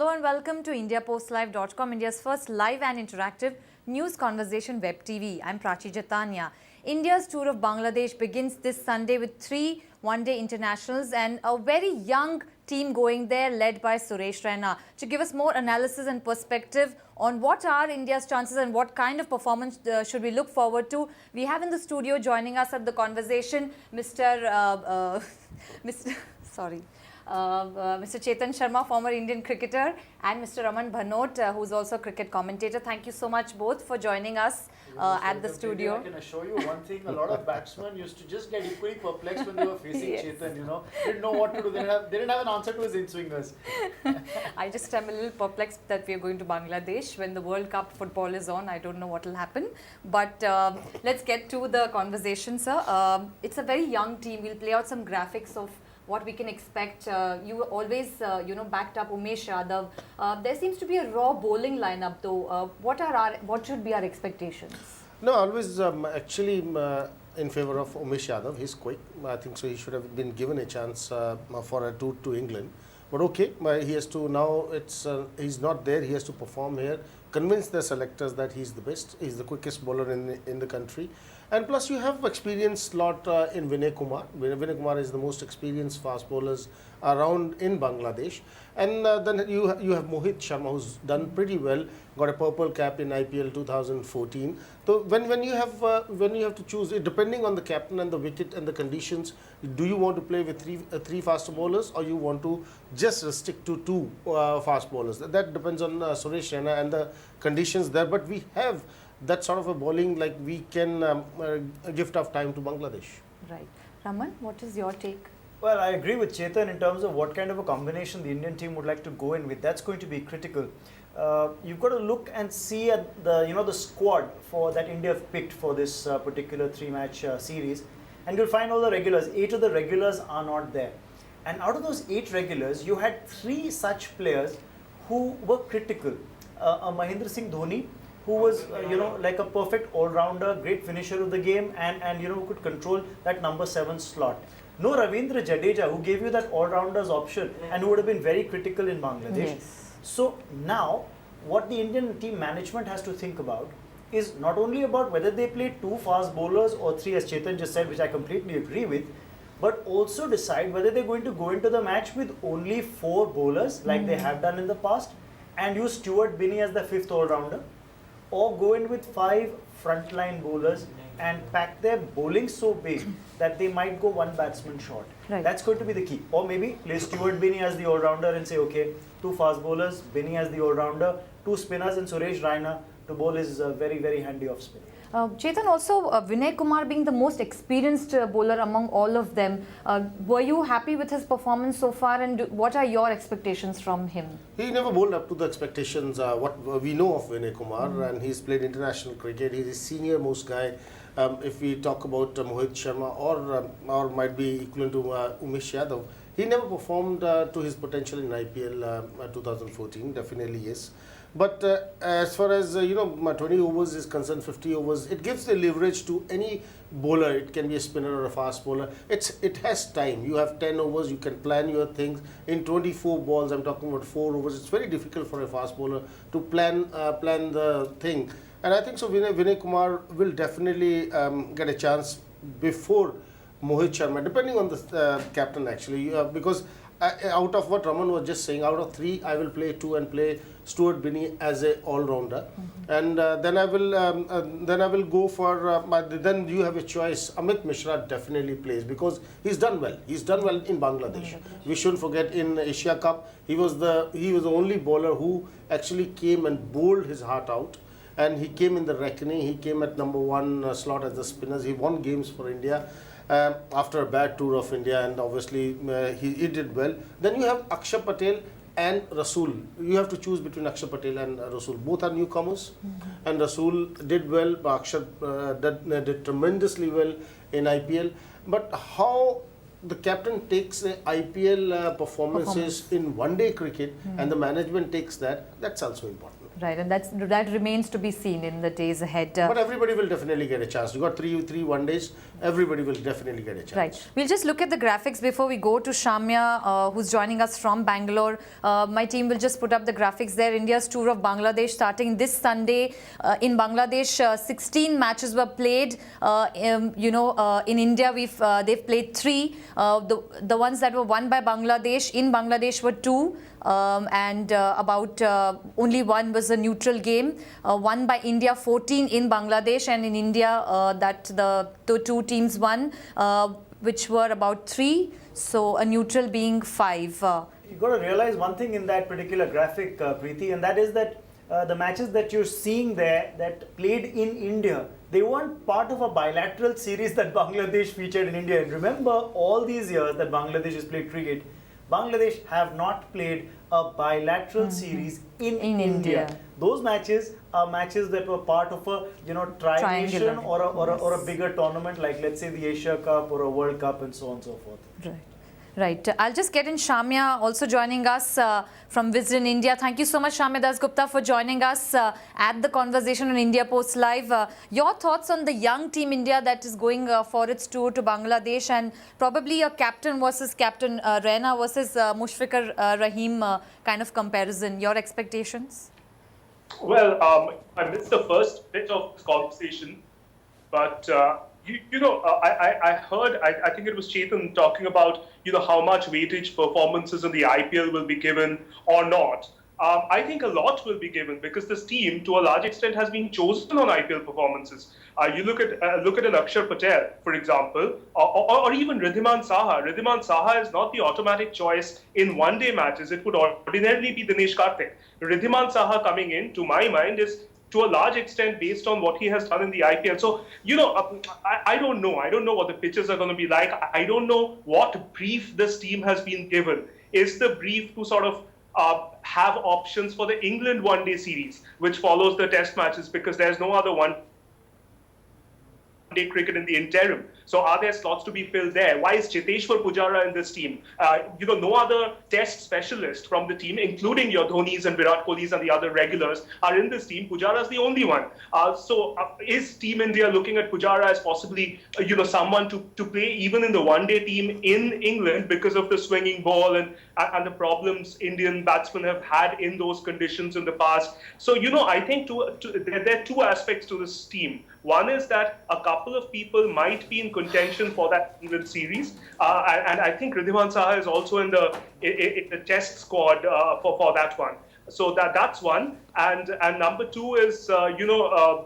Hello and welcome to IndiaPostLive.com, India's first live and interactive news conversation web TV. I'm Prachi Jatania. India's tour of Bangladesh begins this Sunday with 3 one-day internationals and a very young team going there led by Suresh Raina. To give us more analysis and perspective on what are India's chances and what kind of performance should we look forward to, we have in the studio joining us at the conversation Mr. Mr. Chetan Sharma, former Indian cricketer, and Mr. Raman Bhanot, who's also a cricket commentator. Thank you so much both for joining us at the studio. I can assure you one thing, a lot of batsmen used to just get equally perplexed when they were facing Yes. Chetan, didn't know what to do, they didn't have an answer to his in-swingers. I just am a little perplexed that we are going to Bangladesh when the World Cup football is on. I don't know what will happen. But let's get to the conversation, sir. It's a very young team. We'll play out some graphics of what we can expect. You always, backed up Umesh Yadav. There seems to be a raw bowling lineup, though. What should be our expectations? No, always in favor of Umesh Yadav. He's quick. I think so. He should have been given a chance for a tour to England. But okay, he has to now. He's not there. He has to perform here. Convince the selectors that he's the best. He's the quickest bowler in the country. And plus, you have experienced lot in Vinay Kumar. Vinay Kumar is the most experienced fast bowlers around in Bangladesh. And then you have Mohit Sharma, who's done pretty well. Got a purple cap in IPL 2014. So when you have to choose, depending on the captain and the wicket and the conditions, do you want to play with three fast bowlers, or you want to just restrict to 2 fast bowlers? That depends on Suresh Raina and the conditions there. But we have that sort of a bowling, like we can gift of time to Bangladesh. Right. Raman, what is your take? Well, I agree with Chetan in terms of what kind of a combination the Indian team would like to go in with. That's going to be critical. You've got to look and see at the squad that India have picked for this particular 3-match series, and you'll find all the regulars. 8 of the regulars are not there, and out of those 8 regulars, you had 3 such players who were critical. Mahendra Singh Dhoni, who was like a perfect all-rounder, great finisher of the game, and could control that number 7 slot. No Ravindra Jadeja, who gave you that all-rounders option and who would have been very critical in Bangladesh. Yes. So now, what the Indian team management has to think about is not only about whether they play 2 fast bowlers or 3, as Chetan just said, which I completely agree with, but also decide whether they're going to go into the match with only 4 bowlers, like they have done in the past, and use Stuart Binney as the 5th all-rounder, or go in with 5 frontline bowlers and pack their bowling so big that they might go 1 batsman short. Right. That's going to be the key. Or maybe play Stuart Binney as the all-rounder and say, okay, 2 fast bowlers, Binney as the all-rounder, 2 spinners, and Suresh Raina to bowl is very, very handy off spin. Chetan, also Vinay Kumar being the most experienced bowler among all of them, were you happy with his performance so far, and what are your expectations from him? He never bowled up to the expectations, what we know of Vinay Kumar, and he's played international cricket. He's the senior most guy. If we talk about Mohit Sharma or might be equivalent to Umesh Yadav, he never performed to his potential in IPL 2014, definitely yes. But as far as 20 overs is concerned, 50 overs, it gives the leverage to any bowler. It can be a spinner or a fast bowler. It has time. You have 10 overs, you can plan your things. In 24 balls, I'm talking about 4 overs, it's very difficult for a fast bowler to plan the thing. And I think so Vinay Kumar will definitely get a chance before Mohit Sharma, depending on the captain actually, because out of what Raman was just saying, out of 3, I will play 2 and play Stuart Binney as a all-rounder, and then I will go for. Then you have a choice. Amit Mishra definitely plays because he's done well. He's done well in Bangladesh. We shouldn't forget in Asia Cup, he was the only bowler who actually came and bowled his heart out. And he came in the reckoning. He came at number 1 slot as the spinners. He won games for India after a bad tour of India, and obviously he did well. Then you have Akshar Patel and Rasool. You have to choose between Akshar Patel and Rasool. Both are newcomers, and Rasool did well. But Akshar did tremendously well in IPL. But how the captain takes the IPL performances in one-day cricket and the management takes that, that's also important. Right, and that remains to be seen in the days ahead. But everybody will definitely get a chance. You got three one days. Everybody will definitely get a chance. Right. We'll just look at the graphics before we go to Shamya, who's joining us from Bangalore. My team will just put up the graphics there. India's tour of Bangladesh starting this Sunday in Bangladesh. 16 matches were played. In India, they've played 3. The ones that were won by Bangladesh in Bangladesh were 2. Only one was a neutral game, won by India 14 in Bangladesh, and in India that the 2 teams won, which were about 3, so a neutral being 5. You've got to realize one thing in that particular graphic, Preeti, and that is that the matches that you're seeing there that played in India, they weren't part of a bilateral series that Bangladesh featured in India. And remember, all these years that Bangladesh has played cricket, Bangladesh have not played a bilateral series in India. Those matches are matches that were part of a tri-nation or a bigger tournament, like let's say the Asia Cup or a World Cup and so on and so forth. Right. Right. I'll just get in Shamya also joining us from Visit in India. Thank you so much, Shamya Dasgupta, for joining us at the conversation on India Post Live. Your thoughts on the young team India that is going for its tour to Bangladesh, and probably a captain versus captain, Raina versus Mushfiqur Rahim kind of comparison. Your expectations? Well, I missed the first bit of this conversation, but I heard, I think it was Chetan talking about, how much weightage performances in the IPL will be given or not. I think a lot will be given because this team, to a large extent, has been chosen on IPL performances. You look at an Akshar Patel, for example, or even Riddhiman Saha. Riddhiman Saha is not the automatic choice in one-day matches. It would ordinarily be Dinesh Karthik. Riddhiman Saha coming in, to my mind, is to a large extent based on what he has done in the IPL. So, I don't know. I don't know what the pitches are going to be like. I don't know what brief this team has been given. Is the brief to sort of have options for the England one-day series, which follows the test matches, because there's no other one-day cricket in the interim. So are there slots to be filled there? Why is Cheteshwar Pujara in this team? No other test specialist from the team, including your Dhonis and Virat Kohlis and the other regulars, are in this team. Pujara is the only one. Is Team India looking at Pujara as possibly, someone to play even in the one-day team in England because of the swinging ball and the problems Indian batsmen have had in those conditions in the past? So, I think there are 2 aspects to this team. One is that a couple of people might be in contention for that England series, and I think Riddhiman Saha is also in the test squad for that one. So that's one. And number 2 is,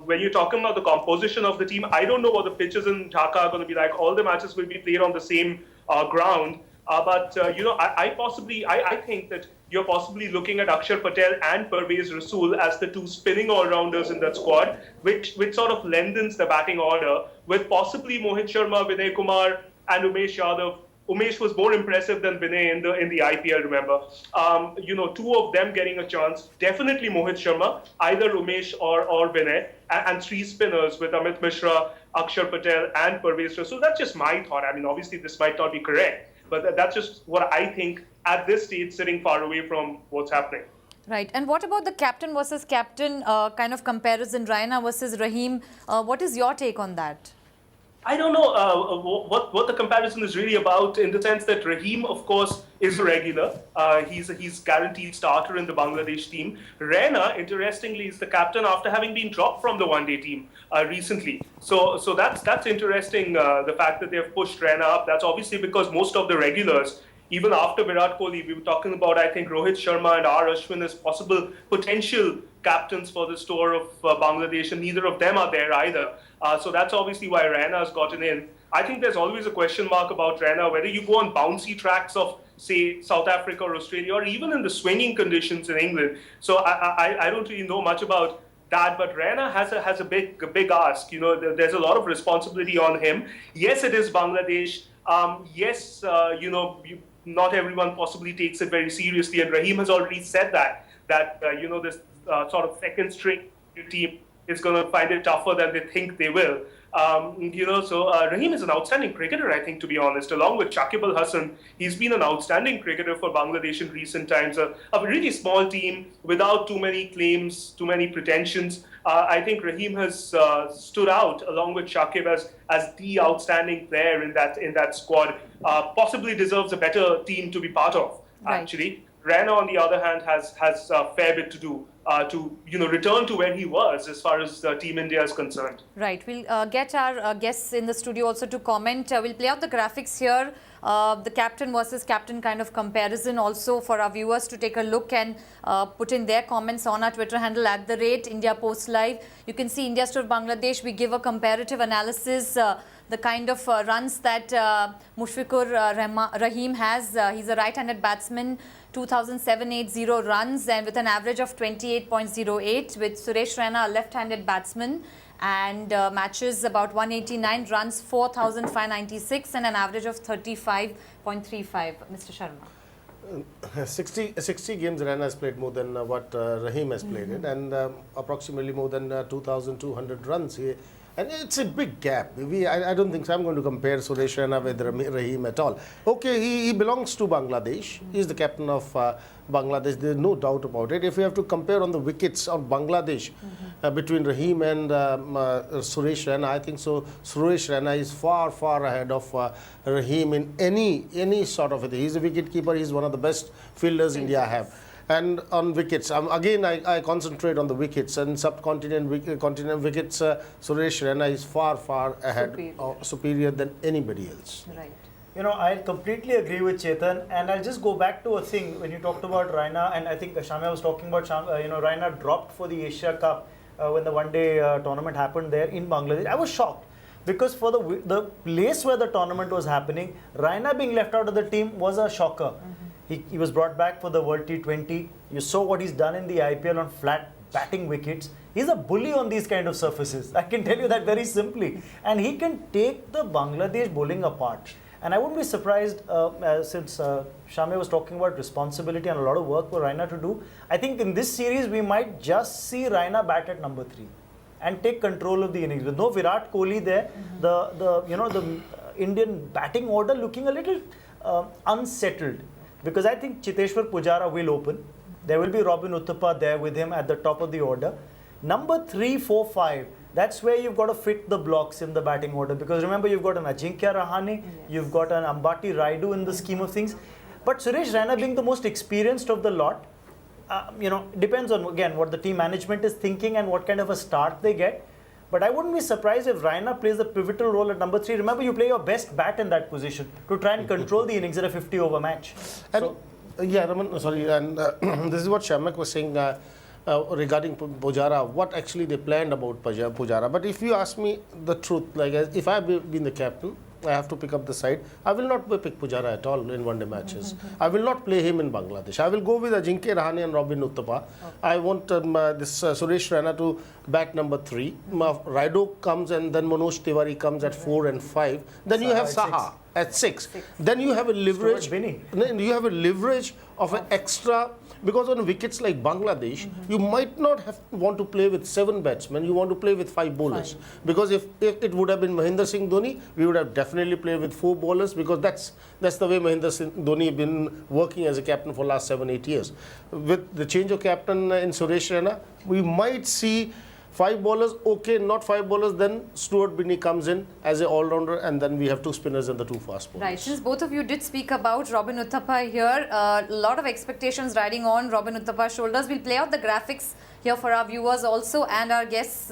when you're talking about the composition of the team, I don't know what the pitches in Dhaka are going to be like. All the matches will be played on the same ground. I think that you're possibly looking at Akshar Patel and Pervez Rasool as the 2 spinning all-rounders in that squad, which sort of lengthens the batting order, with possibly Mohit Sharma, Vinay Kumar, and Umesh Yadav. Umesh was more impressive than Vinay in the IPL, remember. 2 of them getting a chance. Definitely Mohit Sharma, either Umesh or Vinay, and 3 spinners with Amit Mishra, Akshar Patel, and Pervez Rasool. That's just my thought. I mean, obviously this might not be correct, but that's just what I think at this stage, sitting far away from what's happening. Right. And what about the captain versus captain kind of comparison, Raina versus Rahim? What is your take on that? I don't know what the comparison is really about, in the sense that Rahim, of course, is a regular. He's guaranteed starter in the Bangladesh team. Raina, interestingly, is the captain after having been dropped from the one-day team recently. So that's interesting, the fact that they've pushed Raina up. That's obviously because most of the regulars, even after Virat Kohli, we were talking about, I think, Rohit Sharma and R. Ashwin as possible potential captains for this tour of Bangladesh, and neither of them are there either. So that's obviously why Raina has gotten in. I think there's always a question mark about Raina, whether you go on bouncy tracks of, say, South Africa or Australia, or even in the swinging conditions in England. So I don't really know much about that, but Raina has a big ask. There's a lot of responsibility on him. Yes, it is Bangladesh. Not everyone possibly takes it very seriously, and Rahim has already said that this sort of second string team is going to find it tougher than they think they will. Rahim is an outstanding cricketer, I think, to be honest. Along with Shakib Al Hasan, he's been an outstanding cricketer for Bangladesh in recent times. A really small team without too many claims, too many pretensions. I think Rahim has stood out along with Shakib as the outstanding player in that squad. Possibly deserves a better team to be part of. Right. Actually, Raina, on the other hand, has a fair bit to do to return to where he was as far as Team India is concerned. Right. We'll get our guests in the studio also to comment. We'll play out the graphics here. The captain versus captain kind of comparison also for our viewers to take a look and put in their comments on our Twitter handle @IndiaPostLive. You can see India Tour Bangladesh. We give a comparative analysis. The kind of runs that Mushfiqur Rahim has. He's a right-handed batsman, 2,780 runs and with an average of 28.08, with Suresh Raina, a left-handed batsman, and matches about 189 runs, 4,596 and an average of 35.35. Mr. Sharma. 60 games Raina has played more than what Rahim has played in, and approximately more than 2,200 runs. And it's a big gap. I don't think so I'm going to compare Suresh Raina with Rahim at all. Okay, he belongs to Bangladesh. He's the captain of Bangladesh. There's no doubt about it. If we have to compare on the wickets of Bangladesh between Rahim and Suresh Raina, I think so. Suresh Raina is far, far ahead of Rahim in any sort of a thing. He's a wicket keeper. He's one of the best fielders India have. And on wickets, again, I concentrate on the wickets and subcontinent continent wickets. Suresh Raina is far, far ahead, superior than anybody else. Right. I completely agree with Chetan, and I'll just go back to a thing when you talked about Raina, and I think Shamya was talking about Raina dropped for the Asia Cup when the one-day tournament happened there in Bangladesh. I was shocked because for the place where the tournament was happening, Raina being left out of the team was a shocker. He was brought back for the World T20. You saw what he's done in the IPL on flat batting wickets. He's a bully on these kind of surfaces. I can tell you that very simply. And he can take the Bangladesh bowling apart. And I wouldn't be surprised since Shamya was talking about responsibility and a lot of work for Raina to do. I think in this series we might just see Raina bat at number 3 and take control of the innings. With no Virat Kohli there, the Indian batting order looking a little unsettled. Because I think Cheteshwar Pujara will open. There will be Robin Uthappa there with him at the top of the order. Number 3, 4, 5, that's where you've got to fit the blocks in the batting order. Because remember, you've got an Ajinkya Rahane, you've got an Ambati Raidu in the scheme of things. But Suresh Raina being the most experienced of the lot, depends on, again, what the team management is thinking and what kind of a start they get. But I wouldn't be surprised if Raina plays a pivotal role at number 3. Remember, you play your best bat in that position to try and control the innings in a 50-over match. And Raman, sorry, and this is what Shamyak was saying regarding Pujara, what actually they planned about Pujara. But if you ask me the truth, like if I've been the captain, I have to pick up the side. I will not pick Pujara at all in one-day matches. I will not play him in Bangladesh. I will go with Ajinkya Rahane and Robin Uthappa. Okay. I want this Suresh Raina to bat number 3. Raidu comes and then Manoj Tiwari comes at 4 and 5. Then you have Saha at 6. Then you have a leverage. You have a leverage of an extra. Because on wickets like Bangladesh, you might not want to play with 7 batsmen, you want to play with 5 bowlers. Because if it would have been Mahendra Singh Dhoni, we would have definitely played with 4 bowlers, because that's the way Mahendra Singh Dhoni has been working as a captain for the last 7-8 years. With the change of captain in Suresh Raina, we might see 5 bowlers, okay, not 5 bowlers, then Stuart Binny comes in as an all-rounder, and then we have 2 spinners and the 2 fast bowlers. Right, since both of you did speak about Robin Uthappa here, a lot of expectations riding on Robin Uthappa's shoulders. We'll play out the graphics here for our viewers also and our guests,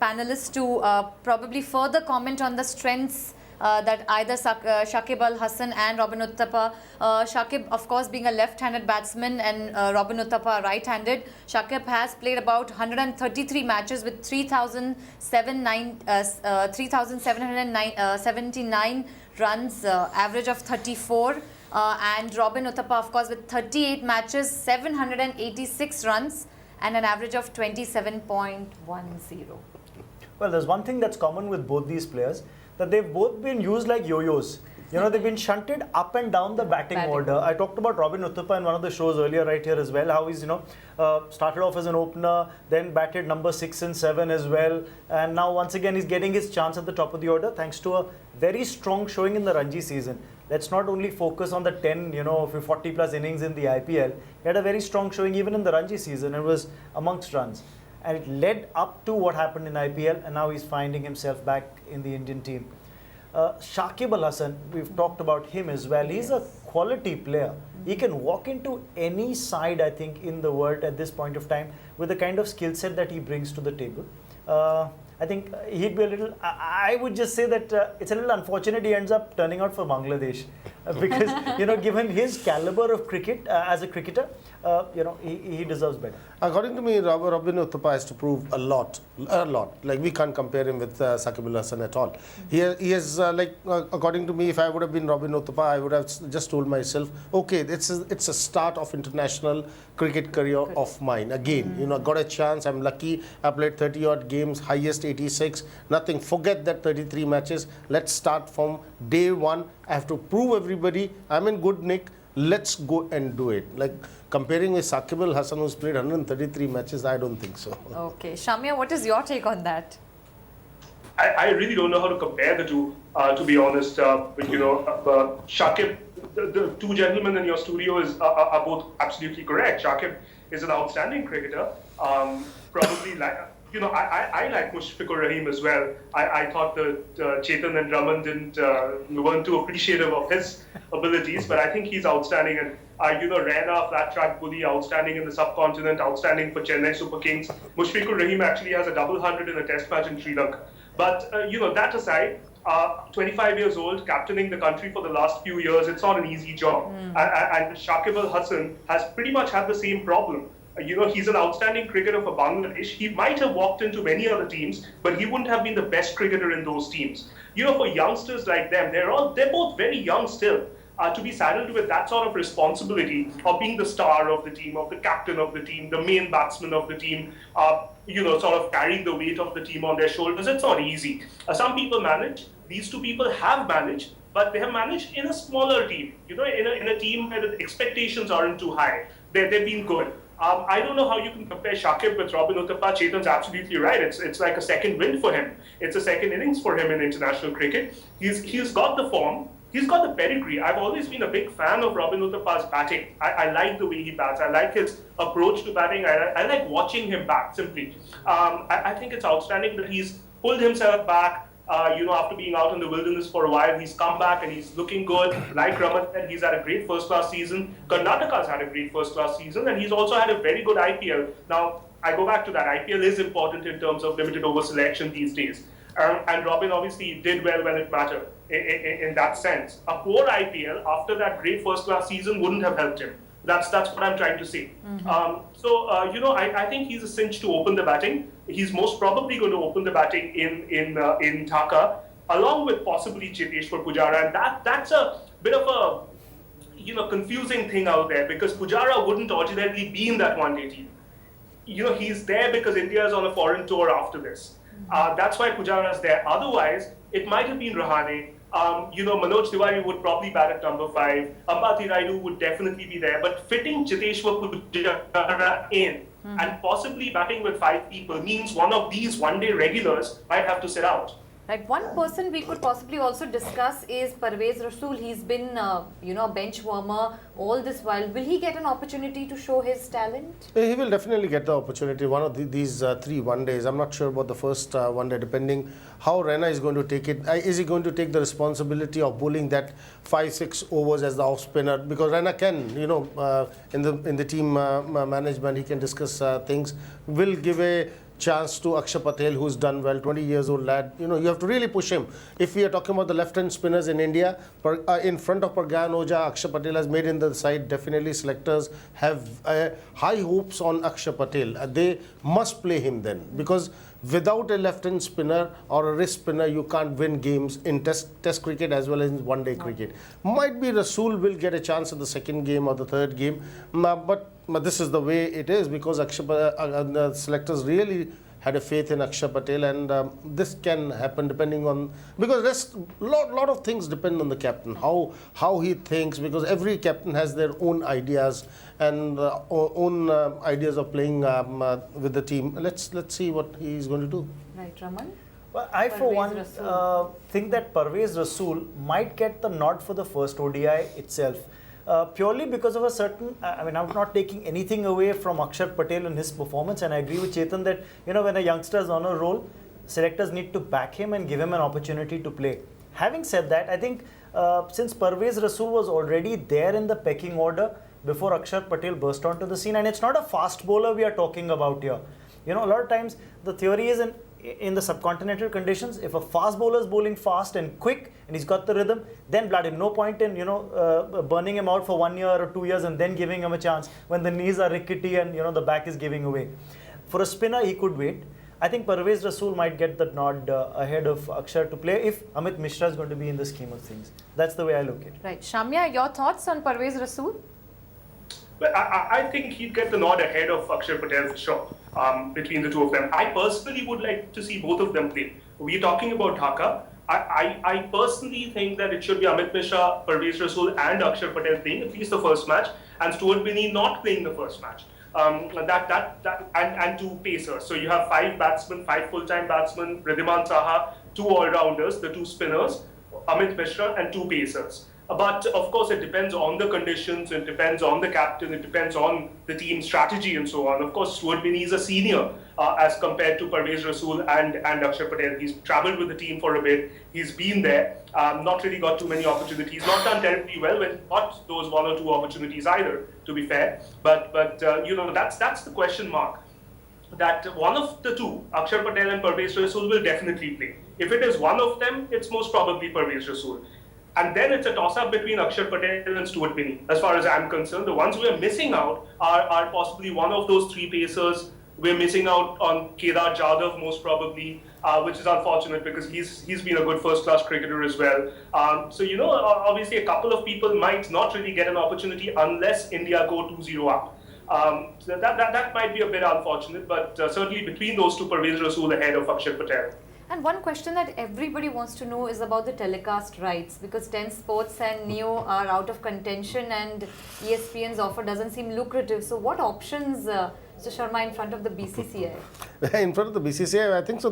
panelists to probably further comment on the strengths that either Shakib Al Hasan and Robin Uthappa. Shakib, of course, being a left-handed batsman and Robin Uthappa right-handed. Shakib has played about 133 matches with 3,779 runs, average of 34. And Robin Uthappa, of course, with 38 matches, 786 runs and an average of 27.10. Well, there's one thing that's common with both these players, that they've both been used like yo-yos. You know, they've been shunted up and down the batting order. I talked about Robin Uthappa in one of the shows earlier right here as well, how he's, started off as an opener, then batted number 6 and 7 as well. And now once again, he's getting his chance at the top of the order thanks to a very strong showing in the Ranji season. Let's not only focus on the 10, 40 plus innings in the IPL. He had a very strong showing even in the Ranji season and was amongst runs. And it led up to what happened in IPL, and now he's finding himself back in the Indian team. Shakib Al Hasan, we've talked about him as well. He's a quality player. He can walk into any side, I think, in the world at this point of time with the kind of skill set that he brings to the table. I think he'd be a little, I would just say that it's a little unfortunate he ends up turning out for Bangladesh because, given his caliber of cricket as a cricketer, he deserves better. According to me, Robin Uthappa has to prove a lot. Like, we can't compare him with Shakib Al Hasan at all. He has, according to me, if I would have been Robin Uthappa, I would have just told myself, okay, it's a start of international cricket career of mine. Again, got a chance. I'm lucky. I played 30 odd games, highest 86. Nothing. Forget that 33 matches. Let's start from day one. I have to prove everybody I'm in good nick. Let's go and do it. Like, comparing with Shakib Al Hasan, who's played 133 matches, I don't think so. Okay. Shamya, what is your take on that? I really don't know how to compare the two, to be honest. Shakib, the two gentlemen in your studio are both absolutely correct. Shakib is an outstanding cricketer. Probably I like Mushfiqur Rahim as well. I thought that Chetan and Raman weren't too appreciative of his abilities, but I think he's outstanding. And Raina, flat track bully, outstanding in the subcontinent, outstanding for Chennai Super Kings. Mushfiqur Rahim actually has a double 100 in a test match in Sri Lanka. But that aside, 25 years old, captaining the country for the last few years, it's not an easy job. And Shakib Al Hasan has pretty much had the same problem. He's an outstanding cricketer for Bangladesh. He might have walked into many other teams, but he wouldn't have been the best cricketer in those teams. For youngsters like them, they're both very young still. To be saddled with that sort of responsibility of being the star of the team, of the captain of the team, the main batsman of the team, sort of carrying the weight of the team on their shoulders, it's not easy. Some people manage. These two people have managed, but they have managed in a smaller team. In a team where the expectations aren't too high. They've been good. I don't know how you can compare Shakib with Robin Uthappa. Chetan's absolutely right. It's like a second win for him. It's a second innings for him in international cricket. He's got the form. He's got the pedigree. I've always been a big fan of Robin Uthappa's batting. I like the way he bats. I like his approach to batting. I like watching him bat, simply. I think it's outstanding that he's pulled himself back. After being out in the wilderness for a while, he's come back and he's looking good. Like Raman said, he's had a great first-class season. Karnataka's had a great first-class season, and he's also had a very good IPL. Now, I go back to that. IPL is important in terms of limited over selection these days. And Robin obviously did well when it mattered in that sense. A poor IPL after that great first-class season wouldn't have helped him. That's what I'm trying to say. I think he's a cinch to open the batting. He's most probably going to open the batting in Dhaka, along with possibly Cheteshwar Pujara, and that's a bit of a confusing thing out there because Pujara wouldn't ordinarily be in that one-day team. He's there because India is on a foreign tour after this. That's why Pujara is there. Otherwise, it might have been Rahane. Manoj Tiwari would probably bat at number 5. Ambati Raidu would definitely be there. But fitting Cheteshwar Pujara in and possibly batting with 5 people means one of these one-day regulars might have to sit out. Right. One person we could possibly also discuss is Parvez Rasool. He's been, a bench warmer all this while. Will he get an opportunity to show his talent? He will definitely get the opportunity. One of these 3 one-days. I'm not sure about the first one-day, depending how Raina is going to take it. Is he going to take the responsibility of bowling that 5-6 overs as the off-spinner? Because Raina can, in the team management, he can discuss things. Will give a chance to Akshay Patel, who's done well, 20 years old lad. You have to really push him. If we are talking about the left-hand spinners in India, in front of Pragyan Oja, Akshay Patel has made in the side. Definitely selectors have high hopes on Akshay Patel. They must play him then, because without a left-hand spinner or a wrist spinner, you can't win games in test cricket as well as in one-day cricket. Might be Rasool will get a chance in the second game or the third game, but this is the way it is because the selectors really had a faith in Akshar Patel, and this can happen depending on, because there's lot of things depend on the captain, how he thinks, because every captain has their own ideas and own ideas of playing with the team. Let's see what he's going to do. Right, Raman? Well, I, for Parvez one, Rasool. think that Parvez Rasool might get the nod for the first ODI itself. Purely because of a certain, I'm not taking anything away from Akshar Patel and his performance, and I agree with Chetan that, when a youngster is on a roll, selectors need to back him and give him an opportunity to play. Having said that, I think since Parvez Rasool was already there in the pecking order before Akshar Patel burst onto the scene, and it's not a fast bowler we are talking about here. A lot of times the theory is in the subcontinental conditions, if a fast bowler is bowling fast and quick and he's got the rhythm, then blood him. No point in burning him out for 1 year or 2 years and then giving him a chance when the knees are rickety and the back is giving away. For a spinner, he could wait. I think Parvez Rasool might get the nod ahead of Akshar to play if Amit Mishra is going to be in the scheme of things. That's the way I look at it. Right. Shamya, your thoughts on Parvez Rasool? But I think he'd get the nod ahead of Akshar Patel for sure, between the two of them. I personally would like to see both of them play. We're talking about Dhaka. I personally think that it should be Amit Mishra, Parvez Rasool and Akshar Patel playing at least the first match, and Stuart Binney not playing the first match. And two pacers. So you have 5 batsmen, 5 full-time batsmen, Riddhiman Saha, 2 all-rounders, the 2 spinners, Amit Mishra and 2 pacers. But of course, it depends on the conditions, it depends on the captain, it depends on the team strategy and so on. Of course, Stuart Binney is a senior as compared to Parvez Rasool and Akshar Patel. He's travelled with the team for a bit, he's been there, not really got too many opportunities, not done terribly well when not those 1 or 2 opportunities either, to be fair. But that's the question mark. That one of the two, Akshar Patel and Parvez Rasool, will definitely play. If it is one of them, it's most probably Parvez Rasool. And then it's a toss-up between Akshar Patel and Stuart Binney. As far as I'm concerned, the ones we are missing out are possibly one of those 3 pacers. We're missing out on Kedar Jadhav most probably, which is unfortunate because he's been a good first-class cricketer as well. Obviously a couple of people might not really get an opportunity unless India go 2-0 up. So that might be a bit unfortunate, but certainly between those two, Parvez Rasool ahead of Akshar Patel. And one question that everybody wants to know is about the telecast rights, because 10 Sports and Neo are out of contention and ESPN's offer doesn't seem lucrative. So what options, Mr. Sharma, in front of the BCCI? In front of the BCCI, I think so.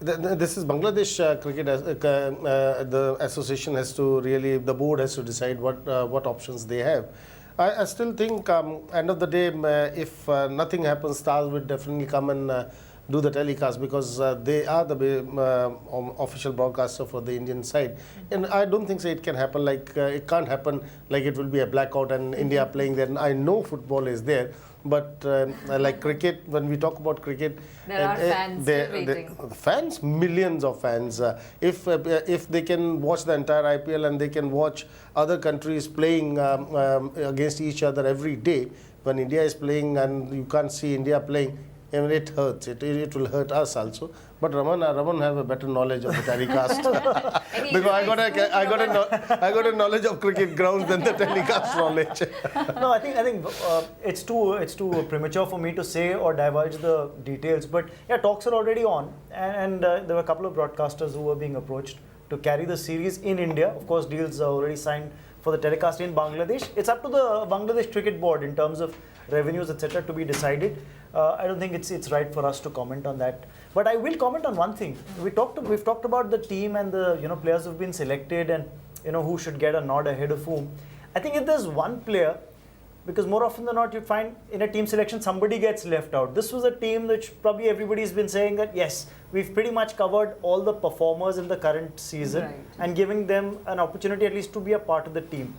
This is Bangladesh cricket. The association has to really, the board has to decide what options they have. I still think, end of the day, if nothing happens, Stars will definitely come and do the telecast, because they are the official broadcaster for the Indian side. And I don't think so it can happen it can't happen like it will be a blackout and India playing there. And I know football is there, but like cricket, when we talk about cricket, there are fans waiting. Fans, millions of fans. If they can watch the entire IPL and they can watch other countries playing against each other every day, when India is playing and you can't see India playing, it hurts. It will hurt us also. But Raman have a better knowledge of the telecast because I got a knowledge of cricket grounds than the telecast knowledge. No, I think it's too premature for me to say or divulge the details. But yeah, talks are already on, and there were a couple of broadcasters who were being approached to carry the series in India. Of course, deals are already signed for the telecast in Bangladesh. It's up to the Bangladesh Cricket Board in terms of revenues, etc., to be decided. I don't think it's right for us to comment on that. But I will comment on one thing. We've talked about the team and the players who've been selected and who should get a nod ahead of whom. I think if there's one player, because more often than not you find in a team selection somebody gets left out. This was a team which probably everybody's been saying that yes, we've pretty much covered all the performers in the current season, right, and giving them an opportunity at least to be a part of the team.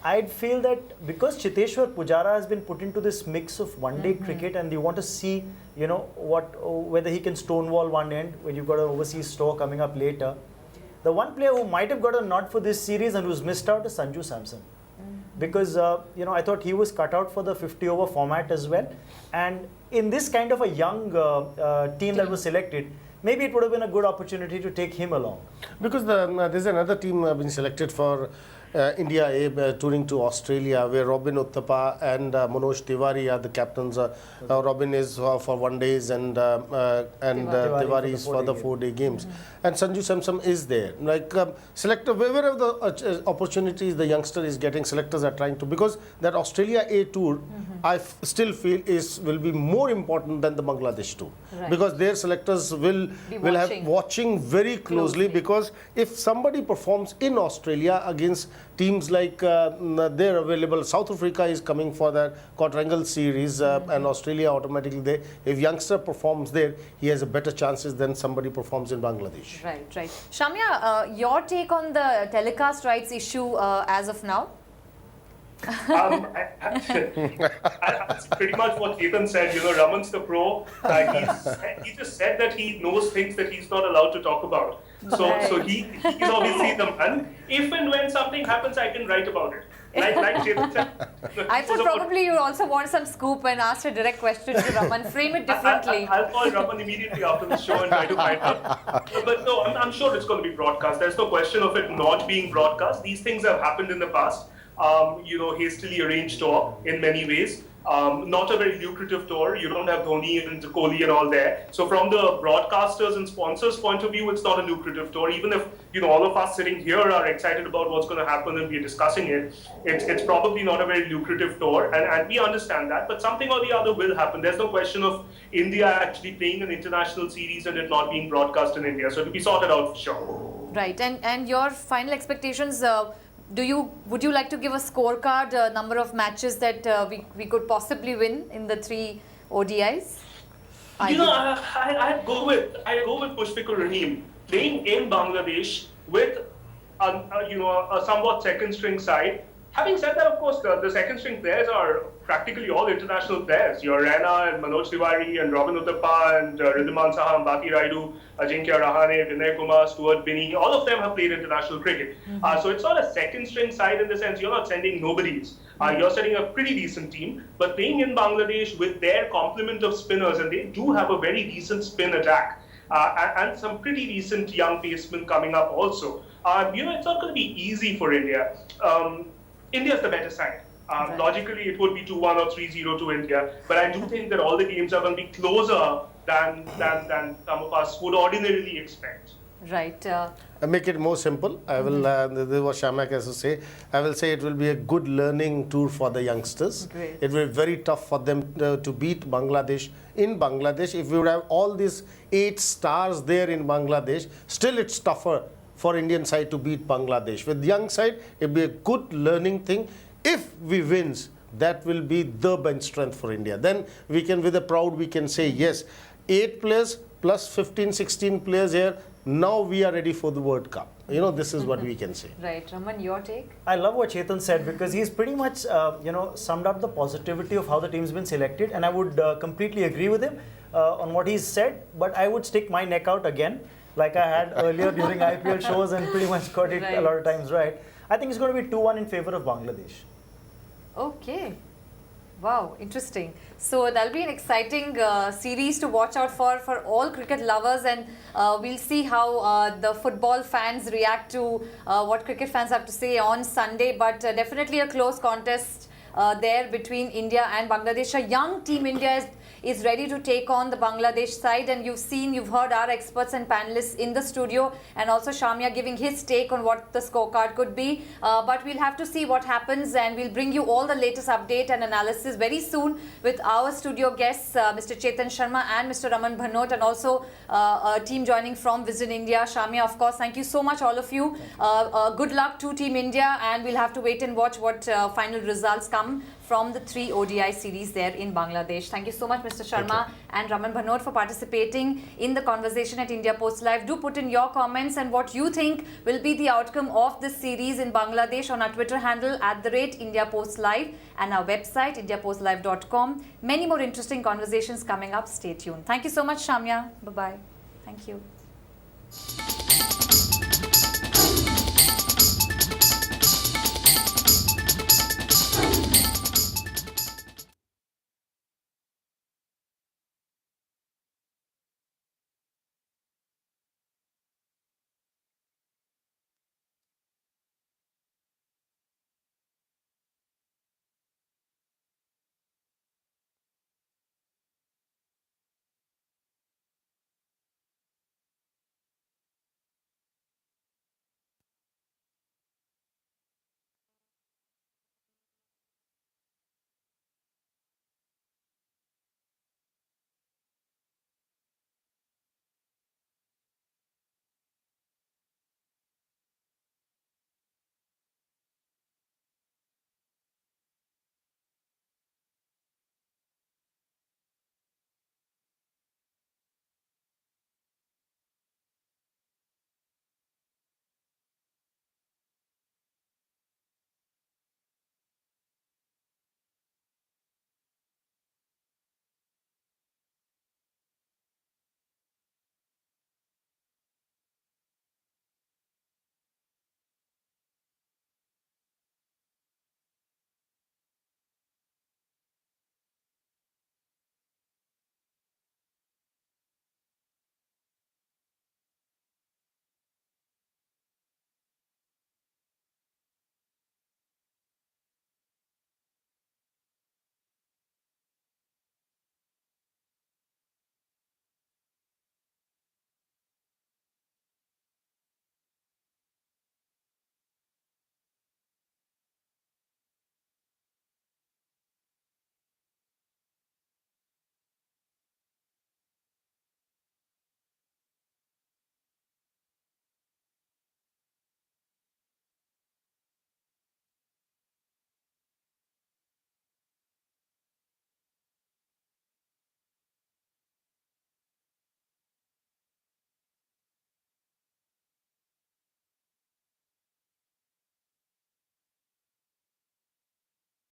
I'd feel that because Cheteshwar Pujara has been put into this mix of one-day cricket, and you want to see, whether he can stonewall one end when you've got an overseas tour coming up later. The one player who might have got a nod for this series and who's missed out is Sanju Samson. Because, I thought he was cut out for the 50-over format as well. And in this kind of a young team that was selected, maybe it would have been a good opportunity to take him along. Because there's another team been selected for India A touring to Australia, where Robin Uthappa and Manoj Tiwari are the captains. Robin is for 1 day and Tiwari is for the 4-day games. And Sanju Samson is there. Like selector, wherever the opportunities the youngster is getting, selectors are trying to, because that Australia A tour, I still feel will be more important than the Bangladesh tour, Right. because their selectors will have watching very closely, because if somebody performs in Australia against teams like they're available, South Africa is coming for that quadrangle series, and Australia automatically there. If youngster performs there, he has a better chances than somebody performs in Bangladesh. Right, right. Shamya, your take on the telecast rights issue as of now? That's pretty much what Chetan said. Raman's the pro. He just said that he knows things that he's not allowed to talk about. So he's obviously the man. If and when something happens, I can write about it. Like Chetan said. I thought probably you also want some scoop and asked a direct question to Raman. Frame it differently. I'll call Raman immediately after the show and try to find out. But no, I'm sure it's going to be broadcast. There's no question of it not being broadcast. These things have happened in the past. Hastily arranged tour in many ways. Not a very lucrative tour. You don't have Dhoni and Kohli and all there. So from the broadcasters and sponsors' point of view, it's not a lucrative tour. Even if all of us sitting here are excited about what's going to happen and we're discussing it, it's probably not a very lucrative tour, and we understand that. But something or the other will happen. There's no question of India actually playing an international series and it not being broadcast in India. So it'll be sorted out for sure. Right, and your final expectations. Would you like to give a scorecard, number of matches that we could possibly win in the 3 ODIs? I go with Mushfiqur Rahim playing in Bangladesh with a somewhat second string side. Having said that, of course, the second string players are practically all international players. Your Raina and Manoj Tiwari and Robin Uthappa and Riddhiman Saha, Baki Raidu, Ajinkya Rahane, Vinay Kumar, Stuart Binney, all of them have played international cricket. So it's not a second string side in the sense you're not sending nobodies. You're sending a pretty decent team, but playing in Bangladesh with their complement of spinners, and they do have a very decent spin attack. And some pretty decent young pacemen coming up also. It's not going to be easy for India. India's the better side. Right. Logically, it would be 2-1 or 3-0 to India. But I do think that all the games are going to be closer than some of us would ordinarily expect. Right. I make it more simple. I will, this is what Shamya has to say. I will say it will be a good learning tour for the youngsters. Great. It will be very tough for them to beat Bangladesh in Bangladesh. If we would have all these 8 stars there in Bangladesh, still it's tougher for Indian side to beat Bangladesh. With young side, it will be a good learning thing. If we wins, that will be the bench strength for India. Then we can, with a proud, we can say, yes, 8 players plus 15, 16 players here. Now we are ready for the World Cup. This is what we can say. Right. Raman, your take? I love what Chetan said, because he's pretty much, summed up the positivity of how the team's been selected, and I would completely agree with him on what he's said. But I would stick my neck out again, like I had earlier during IPL shows, and pretty much got it a lot of times right. I think it's going to be 2-1 in favor of Bangladesh. Okay. Wow, interesting. So that'll be an exciting series to watch out for all cricket lovers, and we'll see how the football fans react to what cricket fans have to say on Sunday. But definitely a close contest there between India and Bangladesh. A young team India is ready to take on the Bangladesh side, and you've heard our experts and panelists in the studio, and also Shamya giving his take on what the scorecard could be. But we'll have to see what happens, and we'll bring you all the latest update and analysis very soon with our studio guests, Mr. Chetan Sharma and Mr. Raman Bhanot, and also a team joining from Vision India. Shamya, of course, thank you so much, all of you. Good luck to Team India, and we'll have to wait and watch what final results come from the 3 ODI series there in Bangladesh. Thank you so much, Mr. Sharma and Raman Bhanot, for participating in the conversation at India Post Live. Do put in your comments and what you think will be the outcome of this series in Bangladesh on our Twitter handle @India Post Live and our website indiapostlive.com. Many more interesting conversations coming up. Stay tuned. Thank you so much, Shamya. Bye-bye. Thank you.